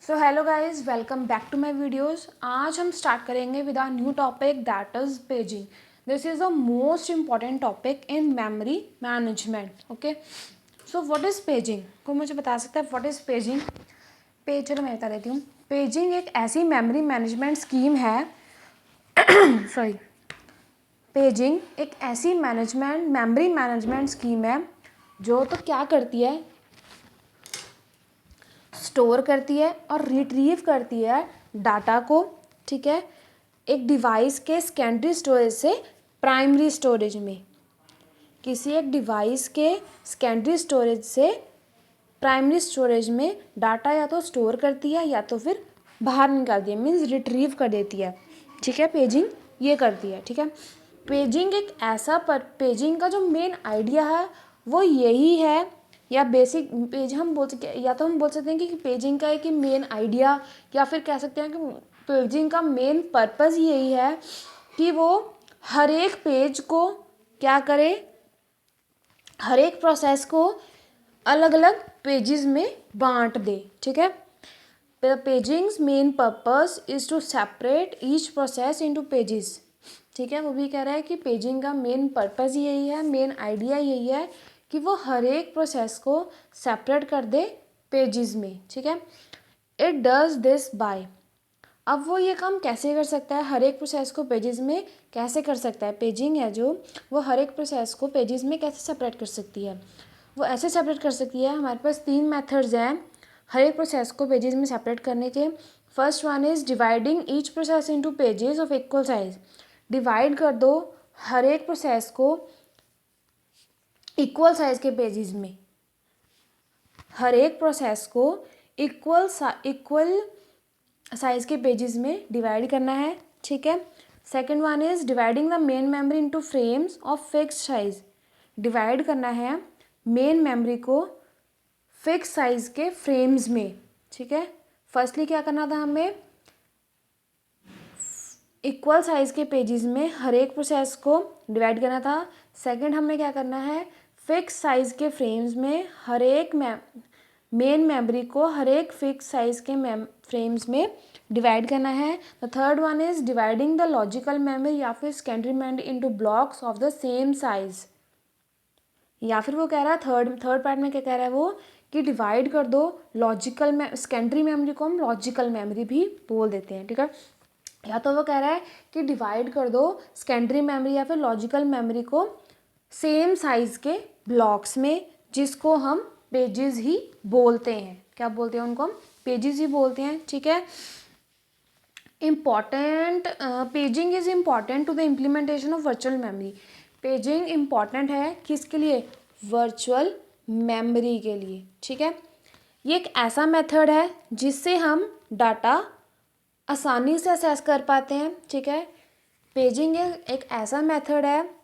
So hello guys, welcome back to my videos. आज हम start करेंगे with a new topic that is paging. This is the most important topic in memory management. Okay, so what is paging? कोई मुझे बता सकता है what is paging? चलो मैं बता देती हूँ। पेजिंग एक ऐसी मेमोरी मैनेजमेंट स्कीम है सॉरी पेजिंग एक ऐसी मेमोरी मैनेजमेंट स्कीम है जो तो क्या करती है, स्टोर करती है और रिट्रीव करती है डाटा को। ठीक है, एक डिवाइस के सेकेंडरी स्टोरेज से प्राइमरी स्टोरेज में, किसी एक डिवाइस के सेकेंडरी स्टोरेज से प्राइमरी स्टोरेज में डाटा या तो स्टोर करती है या तो फिर बाहर निकालती है, मीन्स रिट्रीव कर देती है। ठीक है, पेजिंग ये करती है। ठीक है, पेजिंग एक ऐसा पेजिंग का जो मेन आइडिया है वो यही है, या बेसिक पेज हम बोल सकते, या तो हम बोल सकते हैं कि पेजिंग का एक मेन आइडिया, या फिर कह सकते हैं कि पेजिंग का मेन पर्पस यही है कि वो हर एक पेज को क्या करे, हर एक प्रोसेस को अलग अलग पेजेस में बांट दे। ठीक है, paging's main purpose is to separate each process into pages. ठीक है, वो भी कह रहा है कि पेजिंग का मेन पर्पस यही है, मेन आइडिया यही है कि वो हर एक प्रोसेस को सेपरेट कर दे पेजेस में। ठीक है, इट डज दिस बाय, अब वो ये काम कैसे कर सकता है, हर एक प्रोसेस को पेजेस में कैसे कर सकता है, पेजिंग है जो वो हर एक प्रोसेस को पेजेस में कैसे सेपरेट कर सकती है। वो ऐसे सेपरेट कर सकती है, हमारे पास 3 मेथड्स हैं हर एक प्रोसेस को पेजेस में सेपरेट करने के। First one is dividing each process into pages of equal size. Divide कर दो हर एक प्रोसेस को इक्वल साइज के पेजेस में, हर एक प्रोसेस को इक्वल साइज के पेजेस में डिवाइड करना है। ठीक है, second one is dividing the main memory into frames of fix size. Divide करना है मेन मेमोरी को फिक्स साइज के फ्रेम्स में। ठीक है, फर्स्टली क्या करना था, हमें इक्वल साइज के पेजेस में हर एक प्रोसेस को डिवाइड करना था। सेकंड हमें क्या करना है, फिक्स साइज के फ्रेम्स में हर एक मेन मेमोरी को हर एक फिक्स साइज के फ्रेम्स में डिवाइड करना है। The third one is dividing the logical memory या फिर secondary memory into blocks of the same size. या फिर वो कह रहा है थर्ड पार्ट में क्या कह रहा है वो, कि डिवाइड कर दो लॉजिकल सेकेंडरी मेमोरी को हम लॉजिकल मेमोरी भी बोल देते हैं। ठीक है, या तो वो कह रहा है कि डिवाइड कर दो सेकेंडरी मेमोरी या फिर लॉजिकल मेमोरी को सेम साइज के ब्लॉक्स में, जिसको हम पेजेस ही बोलते हैं। क्या बोलते हैं उनको, हम पेजेस ही बोलते हैं। ठीक है, important paging is important to the implementation of virtual memory. Paging important है किसके लिए, वर्चुअल मेमोरी के लिए। ठीक है, ये एक ऐसा मेथड है जिससे हम डाटा आसानी से असेस कर पाते हैं। ठीक है, पेजिंग एक ऐसा मेथड है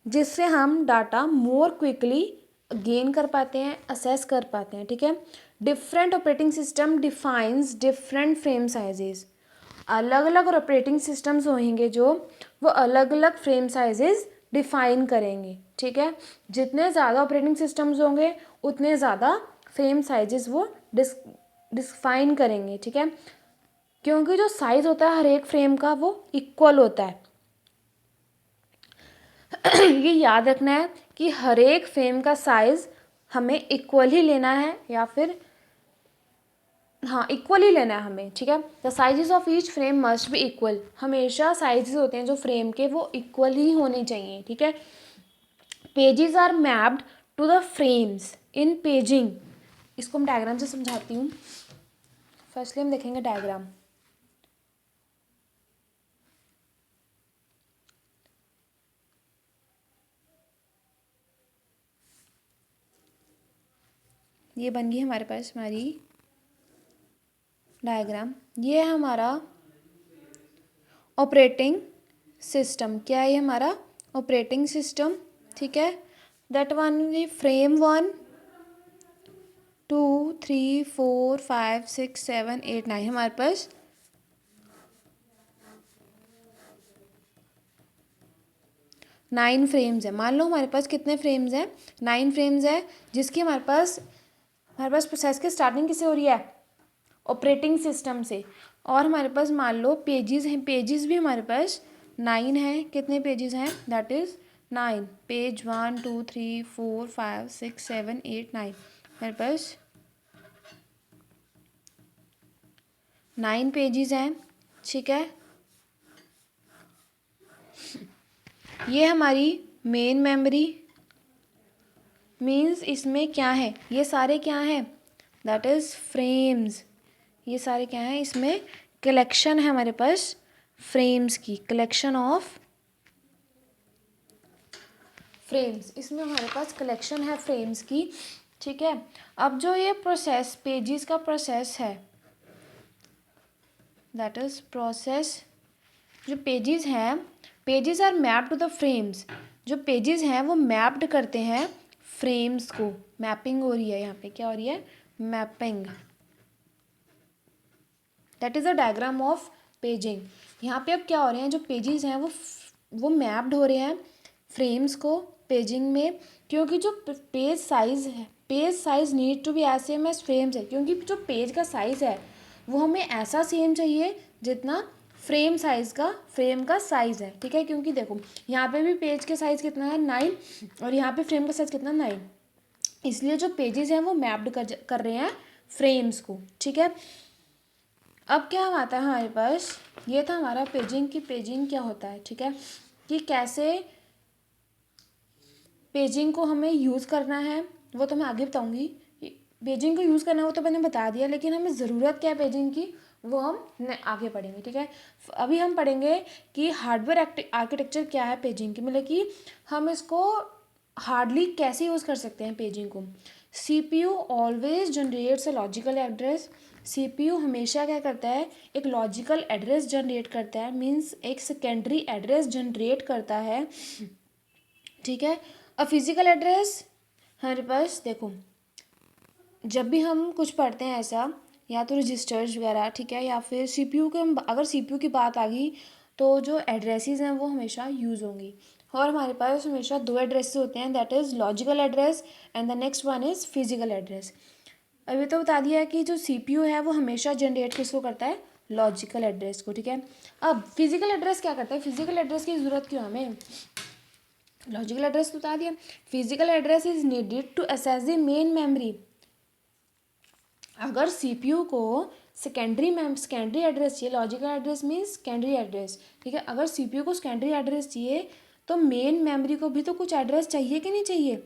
जिससे हम डाटा मोर क्विकली गेन कर पाते हैं, असेस कर पाते हैं। ठीक है, different operating system defines different frame sizes. अलग अलग ऑपरेटिंग सिस्टम्स होंगे जो वो अलग अलग फ्रेम साइजेस डिफाइन करेंगे। ठीक है, जितने ज़्यादा ऑपरेटिंग सिस्टम्स होंगे उतने ज़्यादा फ्रेम साइजेस वो डिफाइन करेंगे। ठीक है, क्योंकि जो साइज होता है हर एक फ्रेम का वो इक्वल होता है। ये याद रखना है कि हर एक फ्रेम का साइज हमें इक्वल ही लेना है, या फिर हाँ इक्वल ही लेना है हमें। ठीक है, the sizes of each frame must be equal. हमेशा साइजेस होते हैं जो फ्रेम के वो इक्वल ही होने चाहिए। ठीक है, pages are mapped to the frames in paging. इसको हम डायग्राम से समझाती हूँ। फर्स्टली हम देखेंगे डायग्राम। ये बन गई हमारे पास हमारी डायग्राम। ये है हमारा ऑपरेटिंग सिस्टम। क्या है ये हमारा ऑपरेटिंग सिस्टम। ठीक है, दैट वन फ्रेम 1 2 3 4 5 6 7 8 9 हमारे पास 9 फ्रेम्स है। मान लो हमारे पास कितने फ्रेम्स हैं, 9 फ्रेम्स है, जिसकी हमारे पास प्रोसेस की स्टार्टिंग किससे हो रही है, ऑपरेटिंग सिस्टम से। और हमारे पास मान लो पेजेस हैं, पेजेस भी हमारे पास 9 हैं। कितने पेजेस हैं? That is 9। पेज 1 2 3 4 5 6 7 8 9, हमारे पास 9 पेजेस हैं। ठीक है, ये हमारी मेन मेमोरी मीन्स इसमें क्या है, ये सारे क्या हैं? That is frames. ये सारे क्या हैं? इसमें कलेक्शन है हमारे पास फ्रेम्स की, कलेक्शन ऑफ फ्रेम्स। इसमें हमारे पास कलेक्शन है फ्रेम्स की। ठीक है, अब जो ये प्रोसेस पेजेस का प्रोसेस है, दैट इज प्रोसेस, जो पेजेस हैं, pages are mapped to the frames. जो पेजेस हैं वो मैप्ड करते हैं फ्रेम्स को। मैपिंग हो रही है यहाँ पे, क्या हो रही है? Mapping. That is a diagram of paging. यहाँ पे अब क्या हो रहे हैं, जो पेजेस हैं वो मैप्ड हो रहे हैं फ्रेम्स को पेजिंग में, क्योंकि जो पेज साइज है, page size need to be as same as frames है, क्योंकि जो पेज का साइज है वो हमें ऐसा सेम चाहिए जितना फ्रेम साइज का, फ्रेम का साइज है। ठीक है, क्योंकि देखो यहाँ पे भी पेज के साइज कितना है 9, और यहाँ पे फ्रेम का साइज कितना 9, इसलिए जो पेजेस हैं वो मैप्ड कर रहे हैं फ्रेम्स को। ठीक है, अब क्या आता है हमारे पास, ये था हमारा पेजिंग की पेजिंग क्या होता है। ठीक है, कि कैसे पेजिंग को हमें यूज़ करना है वो तो मैं आगे बताऊंगी। पेजिंग को यूज़ करना वो तो मैंने बता दिया, लेकिन हमें ज़रूरत क्या है पेजिंग की वो हम आगे पढ़ेंगे। ठीक है, अभी हम पढ़ेंगे कि हार्डवेयर आर्किटेक्चर क्या है पेजिंग की, मतलब कि हम इसको हार्डली कैसे यूज़ कर सकते हैं पेजिंग को। CPU always generates a logical address. CPU हमेशा क्या करता है? एक लॉजिकल एड्रेस जनरेट करता है, मीन्स एक सेकेंडरी एड्रेस जनरेट करता है। ठीक है, अब फिजिकल एड्रेस हमारे पास देखो, जब भी हम कुछ पढ़ते हैं ऐसा, या तो रजिस्टर्स वगैरह, ठीक है, या फिर CPU के, हम अगर CPU की बात आ गई तो जो एड्रेसेस हैं वो हमेशा यूज़ होंगी। और हमारे पास हमेशा 2 एड्रेसेस होते हैं, that is logical address and the next one is physical address. अभी तो बता दिया है कि जो CPU है वो हमेशा जनरेट किसको करता है? लॉजिकल एड्रेस को। ठीक है, अब फिजिकल एड्रेस क्या करता है? फिजिकल एड्रेस की ज़रूरत क्यों हमें? लॉजिकल एड्रेस बता दिया। Physical address is needed to access the main memory. अगर CPU को सेकेंडरी एड्रेस चाहिए, logical address means secondary address. ठीक है, अगर CPU को सेकेंडरी एड्रेस चाहिए तो मेन मेमोरी को भी तो कुछ एड्रेस चाहिए कि नहीं चाहिए?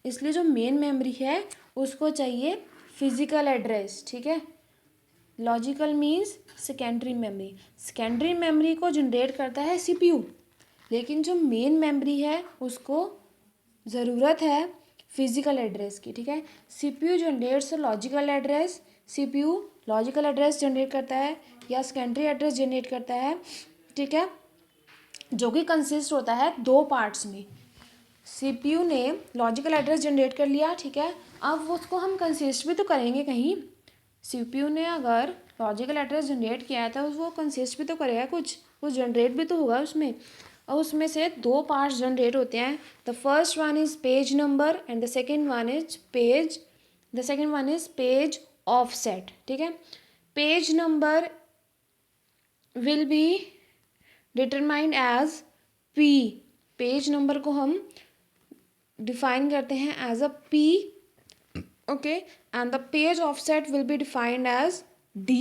इसलिए जो मेन मेमोरी है उसको चाहिए फिजिकल एड्रेस। ठीक है, logical means secondary memory. Secondary memory को जनरेट करता है CPU, लेकिन जो मेन मेमोरी है उसको ज़रूरत है फिजिकल एड्रेस की। ठीक है, CPU generates logical address, CPU logical address generate करता है या सेकेंडरी एड्रेस जनरेट करता है। ठीक है, जो कि कंसिस्ट होता है 2 पार्ट्स में। CPU ने लॉजिकल एड्रेस जनरेट कर लिया, ठीक है, अब उसको हम कंसिस्ट भी तो करेंगे कहीं। CPU ने अगर लॉजिकल एड्रेस जनरेट किया है तो वो कंसिस्ट भी तो करेगा, कुछ जनरेट भी तो होगा उसमें। और उसमें से 2 पार्ट्स जनरेट होते हैं। The first one is page number and the second one is page offset. ठीक है, page number will be determined as P। Page number को हम डिफाइन करते हैं as a P, okay, and the page offset will be defined as D।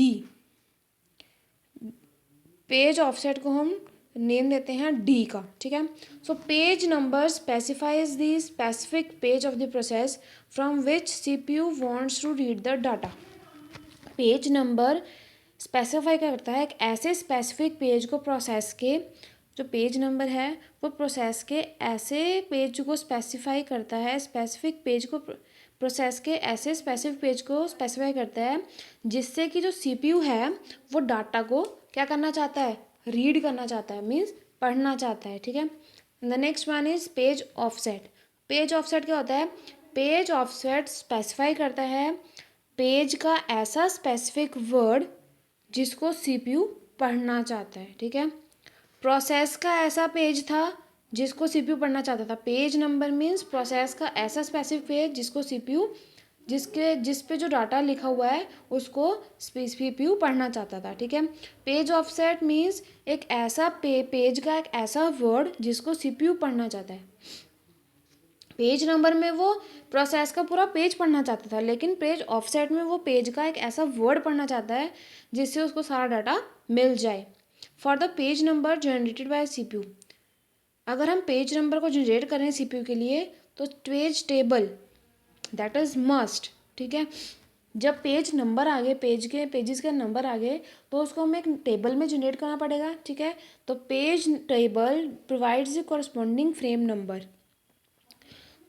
Page offset को हम name देते हैं D का। ठीक है, so page number specifies the specific page of the process from which CPU wants to read the data. Page number specify करता है एक ऐसे स्पेसिफिक पेज को, प्रोसेस के जो पेज नंबर है वो प्रोसेस के ऐसे पेज को स्पेसिफाई करता है, स्पेसिफिक पेज को, प्रोसेस के ऐसे स्पेसिफिक पेज को स्पेसिफाई करता है जिससे कि जो CPU है वो डाटा को क्या करना चाहता है? रीड करना चाहता है, मीन्स पढ़ना चाहता है। ठीक है, the next one is page offset. Page offset क्या होता है? पेज ऑफसेट स्पेसिफाई करता है पेज का ऐसा स्पेसिफिक वर्ड जिसको CPU पढ़ना चाहता है। ठीक है, प्रोसेस का ऐसा पेज था जिसको CPU पढ़ना चाहता था। पेज नंबर मीन्स प्रोसेस का ऐसा स्पेसिफिक पेज जिसको CPU जिस पे जो डाटा लिखा हुआ है उसको सीपीयू पढ़ना चाहता था, ठीक है। पेज ऑफसेट मीन्स एक ऐसा पेज का एक ऐसा वर्ड जिसको सीपीयू पढ़ना चाहता है। पेज नंबर में वो प्रोसेस का पूरा पेज पढ़ना चाहता था, लेकिन पेज ऑफसेट में वो पेज का एक ऐसा वर्ड पढ़ना चाहता है जिससे उसको सारा डाटा मिल जाए। For the page number generated by CPU, अगर हम पेज नंबर को जनरेट करें सीपीयू के लिए तो page table that is must, ठीक है। जब पेज नंबर आ गए, पेजेस के नंबर आ गए तो उसको हमें एक टेबल में जनरेट करना पड़ेगा, ठीक है। तो page table provides the corresponding frame number.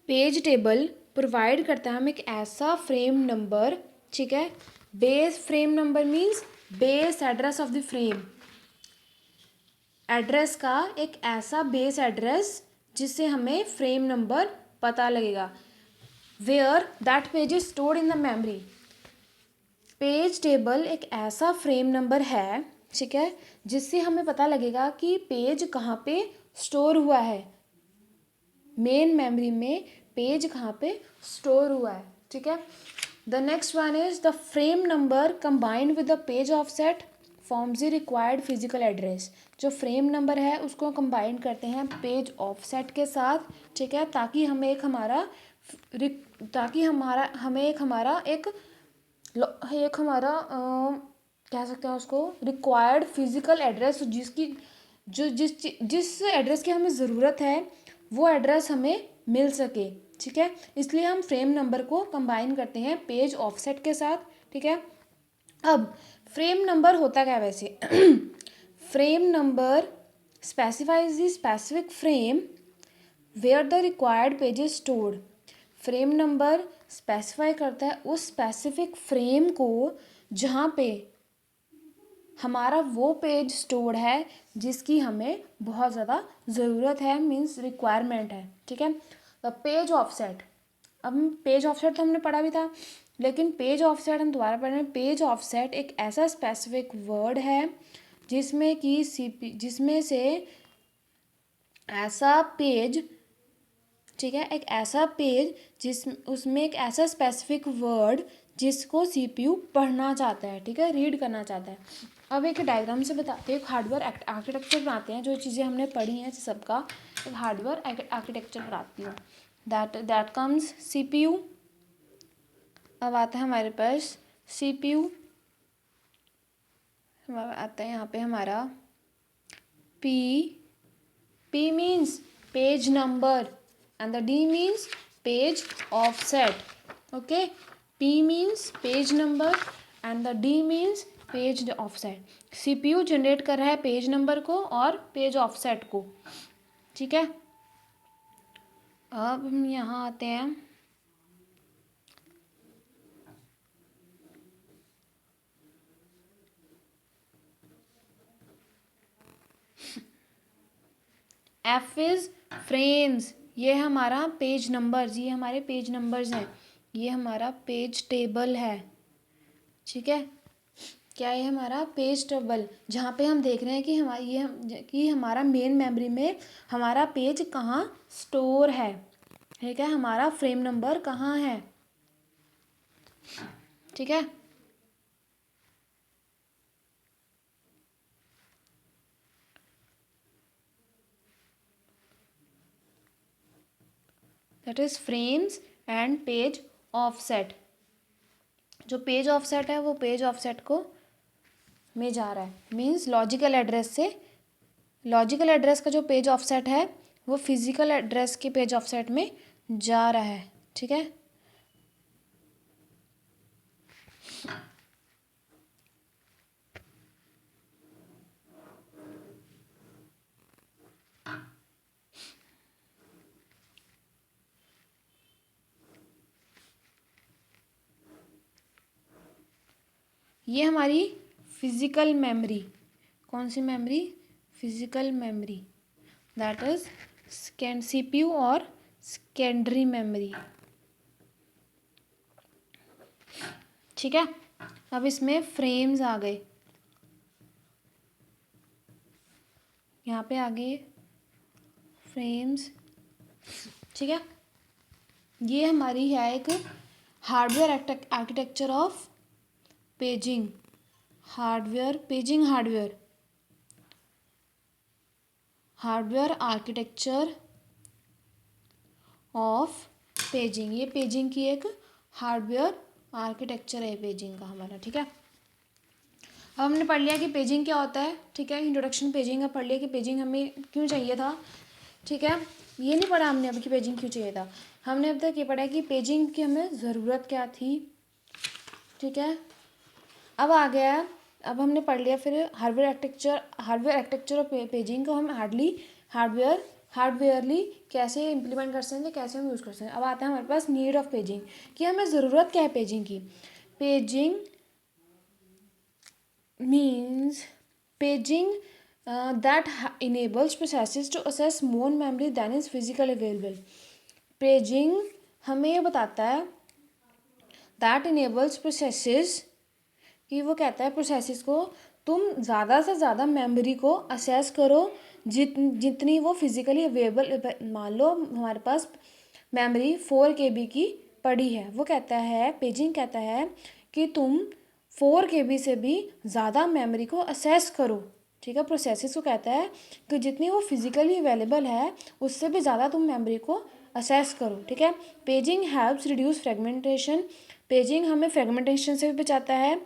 Page table provide करता है हमें एक ऐसा फ्रेम नंबर, ठीक है। Base frame number means base address of the frame, address का एक ऐसा बेस एड्रेस जिससे हमें फ्रेम नंबर पता लगेगा। Where that page is stored in the memory, page table एक ऐसा फ्रेम नंबर है, ठीक है, जिससे हमें पता लगेगा कि पेज कहाँ पे स्टोर हुआ है, मेन मेमोरी में पेज कहाँ पे स्टोर हुआ है, ठीक है। The next one is the frame number combined with the page offset forms the required physical address. जो फ्रेम नंबर है उसको कंबाइन करते हैं पेज ऑफसेट के साथ, ठीक है, ताकि हमें एक हमारा कह सकते हैं उसको रिक्वायर्ड फिजिकल एड्रेस, जिस एड्रेस की हमें ज़रूरत है वो एड्रेस हमें मिल सके, ठीक है। इसलिए हम फ्रेम नंबर को कंबाइन करते हैं पेज ऑफसेट के साथ, ठीक है। अब फ्रेम नंबर होता क्या है वैसे frame number specifies the specific frame where the required page is stored. Frame number specify करता है उस स्पेसिफिक फ्रेम को जहाँ पे हमारा वो पेज स्टोर्ड है जिसकी हमें बहुत ज़्यादा ज़रूरत है, मीन्स रिक्वायरमेंट है, ठीक है। पेज ऑफसेट, अब पेज ऑफसेट तो हमने पढ़ा भी था, लेकिन पेज ऑफसेट हम दोबारा पढ़ रहे हैं। पेज ऑफसेट एक ऐसा स्पेसिफिक वर्ड है जिसमें से ऐसा पेज, ठीक है, एक ऐसा पेज उसमें एक ऐसा स्पेसिफिक वर्ड जिसको सीपीयू पढ़ना चाहता है, ठीक है, रीड करना चाहता है। अब एक डायग्राम से बताते हैं, एक हार्डवेयर आर्किटेक्चर बनाते हैं। जो चीज़ें हमने पढ़ी हैं सबका एक हार्डवेयर आर्किटेक्चर बनाती हूँ। That comes CPU. अब आता है हमारे पास सीपीयू, आता है यहाँ पे हमारा P means page number and the D means page offset. Okay, P means page number and the D means page offset. CPU generate कर रहा है पेज नंबर को और पेज ऑफसेट को, ठीक है। अब हम यहाँ आते हैं, F इज फ्रेम्स, ये हमारा पेज नंबर्स, ये हमारे पेज नंबर्स हैं, ये हमारा पेज टेबल है, ठीक है। क्या है हमारा पेज टेबल, जहाँ पे हम देख रहे हैं कि हमारा मेन मेमोरी में हमारा पेज कहाँ स्टोर है, ठीक है, हमारा फ्रेम नंबर कहाँ है, ठीक है। That is frames and page offset. जो पेज ऑफसेट है वो पेज ऑफसेट को में जा रहा है, मीन्स लॉजिकल एड्रेस का जो पेज ऑफसेट है वो फिजिकल एड्रेस के पेज ऑफसेट में जा रहा है, ठीक है। ये हमारी फिजिकल मेमोरी, कौन सी memory, physical memory, that is CPU और सेकेंडरी मेमोरी, ठीक है। अब इसमें फ्रेम्स आ गए, यहाँ पे आ गए फ्रेम्स, ठीक है। ये हमारी है एक hardware architecture of paging, hardware architecture of paging, ये पेजिंग की एक हार्डवेयर आर्किटेक्चर है पेजिंग का हमारा, ठीक है। अब हमने पढ़ लिया कि पेजिंग क्या होता है, ठीक है। इंट्रोडक्शन पेजिंग का पढ़ लिया कि पेजिंग हमें क्यों चाहिए था, ठीक है। ये नहीं पढ़ा हमने अभी कि पेजिंग क्यों चाहिए था, हमने अब तक ये पढ़ा है कि पेजिंग की हमें ज़रूरत क्या थी, ठीक है। अब आ गया, अब हमने पढ़ लिया फिर हार्डवेयर आर्किटेक्चर और पेजिंग को हम हार्डवेयरली कैसे इम्प्लीमेंट कर सकते हैं, कैसे हम यूज़ कर सकते हैं। अब आता है हमारे पास नीड ऑफ पेजिंग, कि हमें ज़रूरत क्या है पेजिंग की। Paging means paging that enables processes to access more memory than is physically available. Paging हमें ये बताता है that enables processes, कि वो कहता है प्रोसेसेस को तुम ज़्यादा से ज़्यादा मेमोरी को असेस करो जितनी वो फिजिकली अवेलेबल। मान लो हमारे पास मेमोरी 4 KB की पड़ी है, वो कहता है, पेजिंग कहता है कि तुम 4 KB से भी ज़्यादा मेमोरी को असेस करो, ठीक है। प्रोसेसेस को कहता है कि जितनी वो फिजिकली अवेलेबल है उससे भी ज़्यादा तुम मेमोरी को असेस करो, ठीक है। Paging helps reduce fragmentation, paging हमें फ्रेगमेंटेशन से भी बचाता है।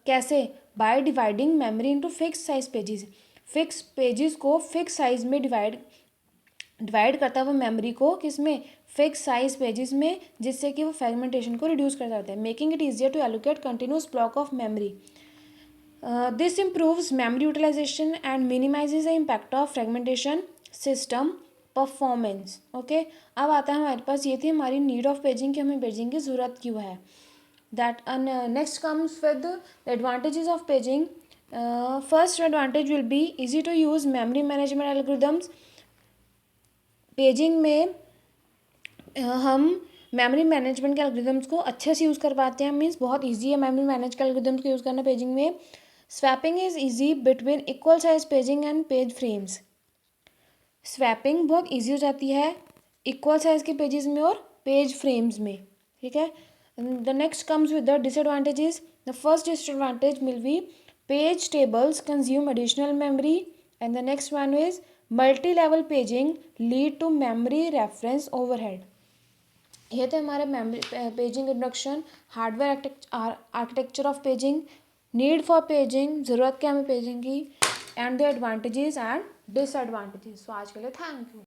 कैसे? By dividing memory into fix size pages, fix pages को फिक्स साइज में डिवाइड करता है वो मेमोरी को, किसमें? फिक्स साइज पेजेस में, जिससे कि वो फ्रेगमेंटेशन को रिड्यूस कर सकते हैं। Making it easier to allocate continuous block of memory, this improves memory utilization and minimizes the impact of fragmentation system performance. Okay, अब आता है हमारे पास, ये थी हमारी नीड ऑफ पेजिंग की हमें पेजिंग की ज़रूरत क्यों है। That next comes with the advantages of paging. First advantage will be easy to use memory management algorithms. Paging में हम मेमोरी मैनेजमेंट के एल्गोरिदम्स को अच्छे से यूज़ कर पाते हैं, मीन्स बहुत इजी है मेमोरी मैनेज के एल्गोरिदम्स को यूज़ करना पेजिंग में। Swapping is easy between equal size paging and page frames, swapping बहुत इजी हो जाती है इक्वल साइज के पेजेस में और पेज फ्रेम्स में, ठीक है। The next comes with the disadvantages. The first disadvantage will be page tables consume additional memory, and the next one is multi-level paging lead to memory reference overhead. ये थे हमारे memory paging introduction, hardware architecture of paging, need for paging, ज़रूरत क्या हमें paging की, and the advantages and disadvantages. So आज के लिए थैंक यू।